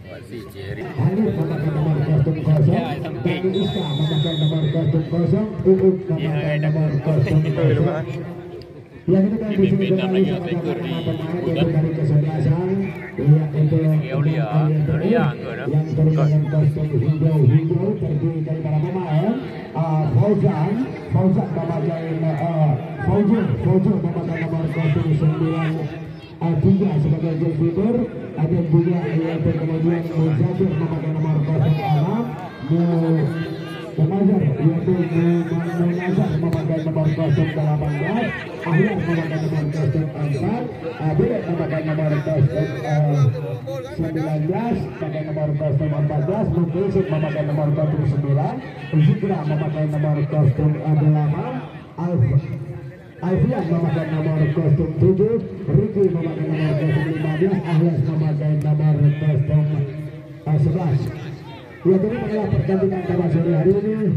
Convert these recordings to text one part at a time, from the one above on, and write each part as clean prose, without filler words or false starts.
Si Jerry. Hanif memakai nomor kostum 0, Dani Isa memakai nomor kostum 0, Uuk memakai nomor kostum 0. Ya kita kan di sini kembali sama pemain yaitu dari kesebelasan, yaitu yang dengan kostum hijau terdiri dari para pemain Fauzan memakai Fauzan memakai nomor kostum 9 sebagai goalkeeper, ada juga yaitu kemudian Muzafir memakai nomor 06, Munazar yaitu Munazar memakai nomor 018, Ahyar memakai nomor 04, Abid memakai nomor 19, pakai nomor 014, Muklisik memakai nomor 09, Zikra memakai nomor 08, Alfian memakai nomor kostum 7, Ricky memakai nomor kostum 15, Ahlas memakai nomor kostum 11. Ya, ini adalah pertandingan pada sore hari ini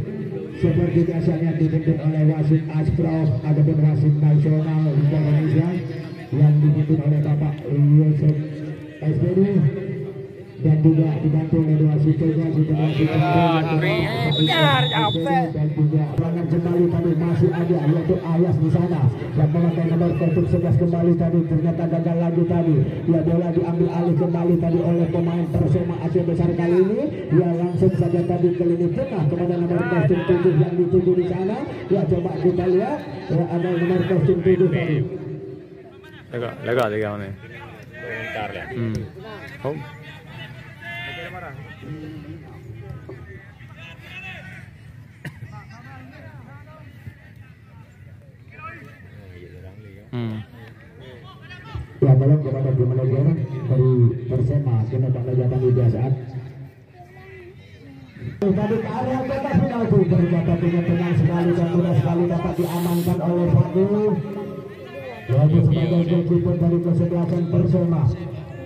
seperti biasanya dipimpin oleh wasit Asprof ataupun wasit nasional Indonesia yang dipimpin oleh Bapak Yusuf SPD dan juga dibantu oleh wasit juga dan juga pelanggan kembali tadi masih ada yaitu Ayas di sana yang memakai nomor kostum 11 kembali tadi ternyata gagal lagi tadi. Ya, bola diambil alih kembali tadi oleh pemain Persema Aceh Besar kali ini. Ya, langsung saja tadi ke lini tengah kepada nomor kostum 7 yang dituju di sana. Ya, coba kita lihat ya, ada nomor kostum 7 tadi. Lega mana? Bentar ya. Ya, tolong kepada tim manajer dari Persema kena pengajaran di biasaan. Tadi ke area kotak penalti ternyata dengan tenang sekali dan mudah sekali dapat diamankan oleh Fadil. Yaitu sebagai goalkeeper dari kesebelasan Persema.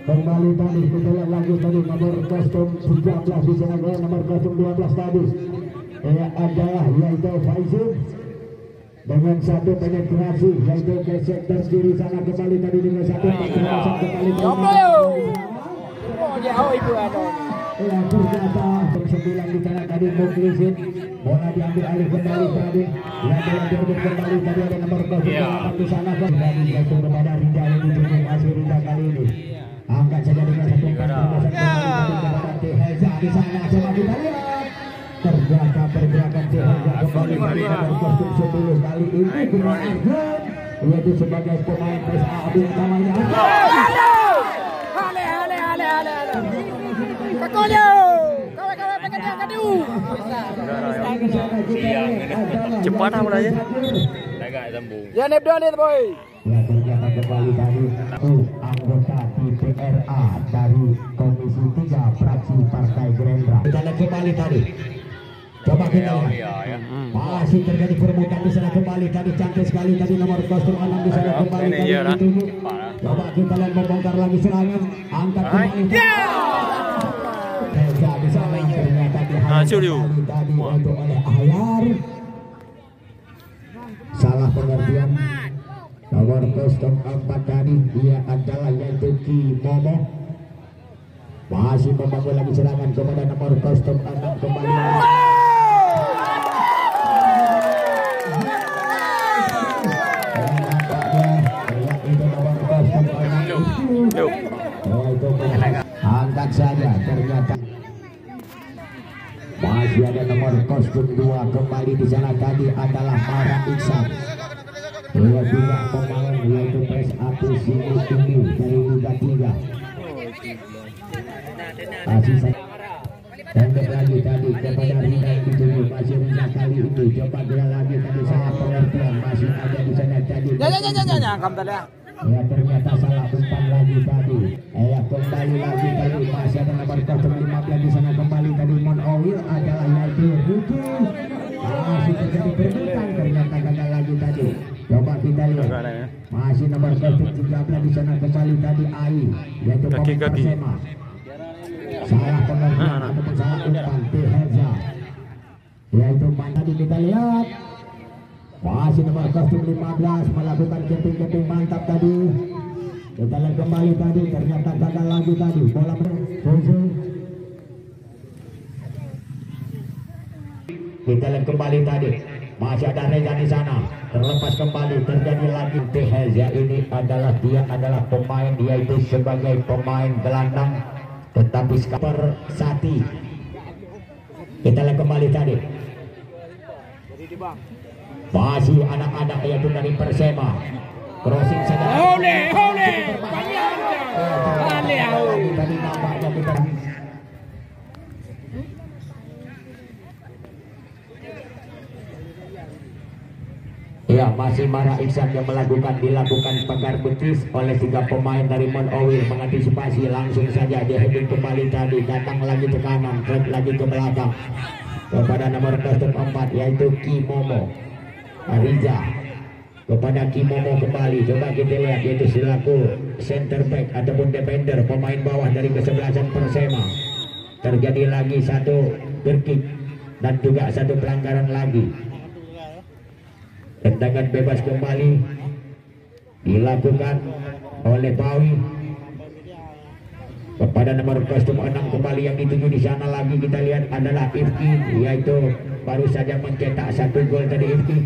Kembali tadi kita lihat lagi tadi nomor kostum 13 di sana, nomor kostum 12 tadi. Ya, adalah yaitu Faizul dengan satu penetrasi yaitu ke sektor kiri sana kembali tadi dengan satu penetrasi kembali ya, ternyata bersembilan di sana tadi Muklisin, bola diambil alih kembali tadi yang bola direbut kembali tadi ada nomor kostum 8 di sana kembali jatuh kepada Rinda ini dengan hasil Rinda kali ini angkat saja dengan satu penetrasi kepada Teheza di sana. Coba kita lihat ternyata pergerakan Teheza kembali nomor kostum 10 kali ini dengan Arjun yaitu sebagai pemain PSA Abing namanya cepat apa aja? Agak sambung. Ya nebda nih boy. Ya, ternyata kembali tadi anggota DPRA dari Komisi 3 fraksi Partai Gerindra. Kita lihat kembali tadi. Coba kita lihat. Masih terjadi perebutan di sana kembali tadi, cantik sekali tadi nomor kostum 6 di sana kembali tadi. Coba kita lihat membongkar lagi serangan, angkat kembali. Di sana ternyata dihalang tadi untuk oleh Ahyar. Salah pengertian. Nomor kostum 4 tadi dia adalah yaitu Ki Momo. Masih membangun lagi serangan kepada nomor kostum 6 kembali. Angkat saja ternyata masih ada nomor kostum 2 kembali di sana tadi adalah Farah Iksan. Dia juga pemain yaitu PSAP sini dari Liga 3. Pendek lagi tadi kepada Rina dituju masih Rina kali ini. Coba dia lagi tadi salah pengertian masih ada di sana tadi. Ya, ternyata salah umpan lagi tadi. Ya, kembali lagi tadi masih ada nomor kostum 15 di sana kembali tadi Mon Owil adalah yaitu Ruki. Masih terjadi perebutan ternyata gagal lagi tadi. Coba kita lihat masih nomor kostum 13 di sana kembali tadi Ai yaitu pemain Persema. Salah pengertian ataupun salah umpan Teheza yaitu tadi kita lihat masih nomor kostum 15 melakukan keping-keping mantap tadi. Kita lihat kembali tadi ternyata gagal lagi tadi bola Kita lihat kembali tadi. Masih ada Reza di sana. Terlepas kembali, terjadi lagi. Tehelza ini dia adalah pemain, yaitu sebagai pemain gelandang, tetapi skor Sati. Kita lihat kembali tadi. Masih anak-anak yaitu dari Persema. Crossing saja. Tadi nampaknya kita. Ya, masih Mara Iksan yang dilakukan pegar betis oleh 3 pemain dari Mon Owil, mengantisipasi langsung saja dia heading kembali tadi, datang lagi ke kanan, track lagi ke belakang kepada nomor 4 yaitu Kimomo Riza, kepada Kimomo kembali. Coba kita lihat, yaitu selaku center back ataupun defender, pemain bawah dari kesebelasan Persema. Terjadi lagi satu berkick dan juga satu pelanggaran lagi. Tendangan bebas kembali dilakukan oleh Bawi kepada nomor kostum 6 kembali yang dituju di sana lagi. Kita lihat adalah Ifki, yaitu baru saja mencetak 1 gol tadi Ifki.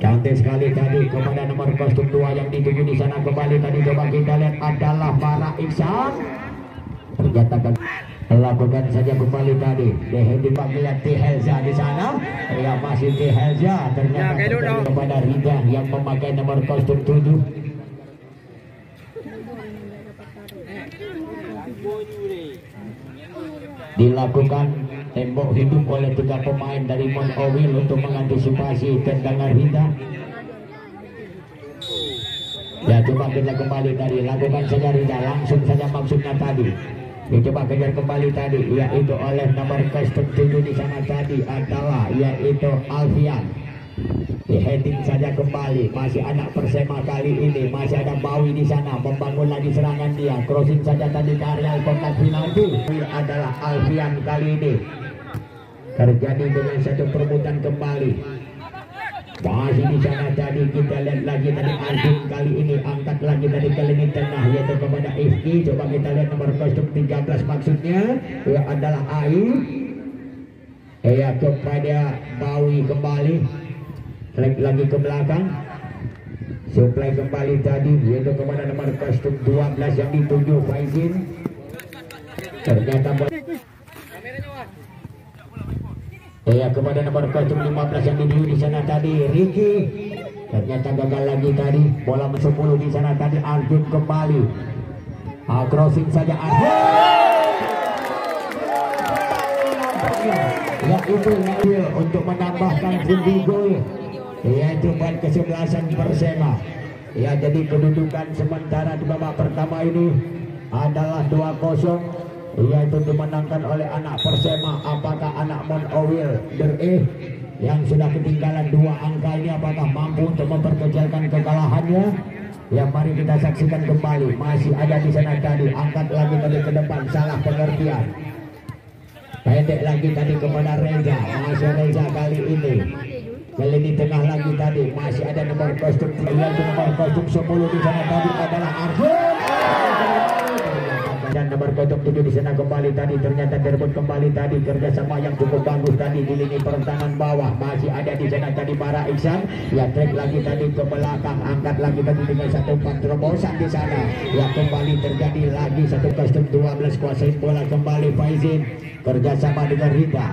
Cantik sekali tadi kepada nomor kostum 2 yang dituju di sana kembali tadi. Coba kita lihat adalah Mara Iksan. Ternyata lakukan saja kembali tadi. Dipanggil Tehelza di sana. Ya, masih Tehelza. Ternyata kepada Rida yang memakai nomor kostum 7. Dilakukan tembok hidup oleh 3 pemain dari Mon Owil untuk mengantisipasi tendangan Rida. Ya, coba kita kembali tadi. Lakukan saja Rida. Langsung saja maksudnya tadi. Coba kejar kembali tadi, yaitu oleh nomor kostum 7 di sana tadi adalah yaitu Alfian. Heading saja kembali, masih anak Persema kali ini, masih ada Bawi di sana, membangun lagi serangan dia. Crossing saja tadi ke area kotak penalti. Adalah Alfian kali ini. Terjadi dengan satu perebutan kembali. Masih di sana tadi, kita lihat lagi tadi Arjun kali ini angkat lagi tadi ke lini tengah, yaitu kepada Ifki. Coba kita lihat nomor kostum 13 maksudnya ya adalah Ai. Ya, kepada Bawi kembali, track lagi ke belakang, supply kembali tadi yaitu kepada nomor kostum 12 yang dituju Faizin. Ternyata ya, kepada nomor kostum 15 yang dituju di sana tadi Ricky. Ternyata gagal lagi tadi, bola 10 di sana tadi Arjun kembali. Crossing saja Arjun. Ya, itu Nabil untuk menambahkan pundi gol, yaitu buat kesebelasan Persema. Ya, jadi kedudukan sementara di babak pertama ini adalah 2-0, yaitu dimenangkan oleh anak Persema. Apakah anak Mon Owil yang sudah ketinggalan 2 angka ini apakah mampu untuk memperkecilkan kekalahannya? Ya, mari kita saksikan kembali. Masih ada di sana tadi, angkat lagi tadi ke depan, salah pengertian. Pendek lagi tadi kepada Reza, masih Reza kali ini. Kali ini tengah lagi tadi, masih ada nomor kostum 3, yaitu nomor kostum 10 di sana tadi adalah Arjun. Dan nomor kostum 7 di sana kembali tadi, ternyata direbut kembali tadi, kerjasama yang cukup bagus tadi di lini pertahanan bawah. Masih ada di sana tadi Mara Iksan, ya track lagi tadi ke belakang, angkat lagi tadi dengan satu terobosan di sana. Ya, kembali terjadi lagi satu kostum 12 kuasai bola kembali Faizin, kerjasama dengan Rida.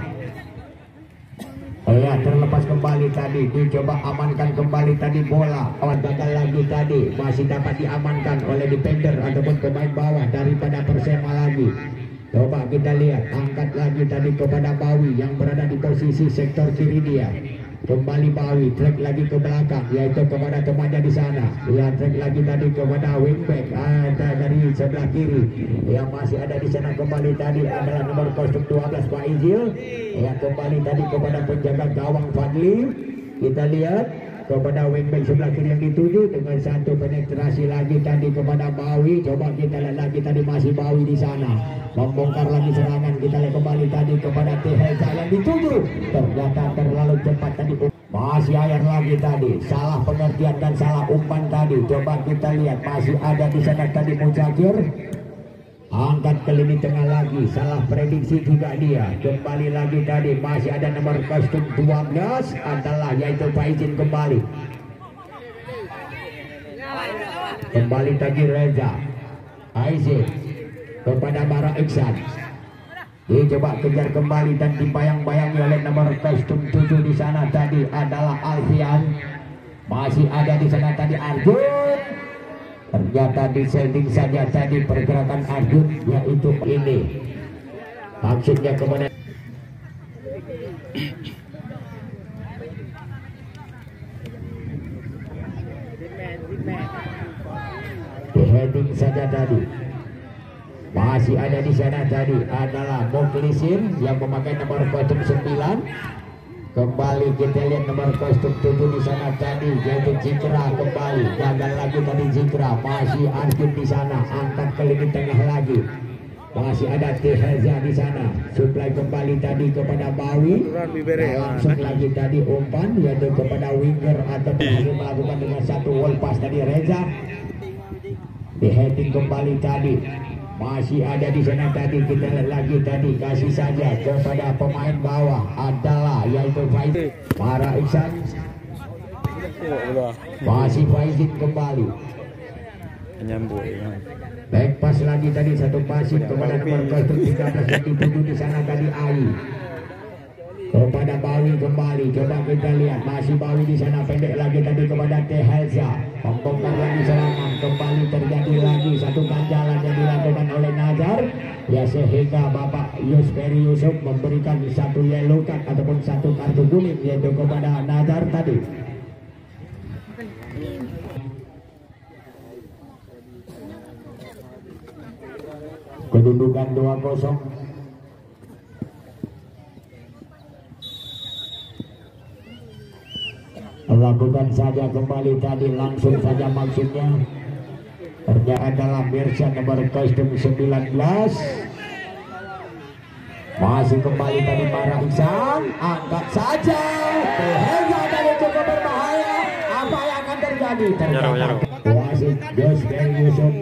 Ya, terlepas kembali tadi, dicoba amankan kembali tadi bola. Gagal lagi tadi, masih dapat diamankan oleh defender ataupun pemain bawah daripada Persema lagi. Coba kita lihat, angkat lagi tadi kepada Bawi yang berada di posisi sektor kiri dia. Kembali Bawi, track lagi ke belakang, yaitu kepada temannya di sana. Ya, track lagi tadi kepada wingback dari sebelah kiri. Yang masih ada di sana kembali tadi adalah nomor kostum 12 Pak Izil. Ya, kembali tadi kepada penjaga gawang Fadli. Kita lihat kepada wingback sebelah kiri yang dituju dengan satu penetrasi lagi tadi kepada Bawi. Coba kita lihat lagi tadi, masih Bawi di sana membongkar lagi serangan. Kita lihat kembali tadi kepada Tehelza yang dituju, ternyata terlalu cepat tadi. Masih air lagi tadi, salah pengertian dan salah umpan tadi. Coba kita lihat, masih ada di sana tadi Mujahir. Angkat ke lini tengah lagi, salah prediksi juga dia. Kembali lagi tadi, masih ada nomor kostum 12 adalah yaitu Faizin kembali. Kembali tadi Reza Aizin kepada Bara Iksan. Dia coba kejar kembali dan dibayang-bayangi oleh nomor kostum 7 di sana tadi adalah Alfian. Masih ada di sana tadi Arjun. Ternyata di setting saja tadi pergerakan Arjun, yaitu ini. Maksudnya kemudian di heading saja tadi. Masih ada di sana tadi adalah Muklisin yang memakai nomor kostum 9. Kembali kita lihat nomor kostum 7 di sana tadi yaitu Jikra kembali. Gagal lagi tadi Jikra. Masih Arjun di sana, angkat ke lini tengah lagi. Masih ada Teheza di sana. Supply kembali tadi kepada Bawi. Langsung lagi tadi umpan yaitu kepada winger atau berhasil melakukan dengan satu wall pass tadi Reza. Di heading kembali tadi. Masih ada di sana tadi, kita lihat lagi tadi, kasih saja kepada pemain bawah adalah yaitu Faizin. Bara Iksan. Masih Faizin kembali. Menyambut. Back pass lagi tadi, satu passing kepada nomor kostum 13 yang dituju di sana tadi Ai. Kepada Bawi kembali, coba kita lihat masih Bawi di sana, pendek lagi tadi kepada Tehelza. Pembongkar lagi serangan, kembali terjadi lagi satu ganjalan yang dilakukan oleh Nazar. Ya sehingga Bapak Yusferi Yusuf memberikan satu yellow card ataupun satu kartu kuning yaitu kepada Nazar tadi. Kedudukan 2-0. Lakukan saja kembali tadi, langsung saja maksudnya. Ternyata adalah Mirsa nomor kostum 19. Masih kembali tadi Bara Iksan, angkat saja. Teheza tadi cukup berbahaya. Apa yang akan terjadi? Ternyata wasit Yusuf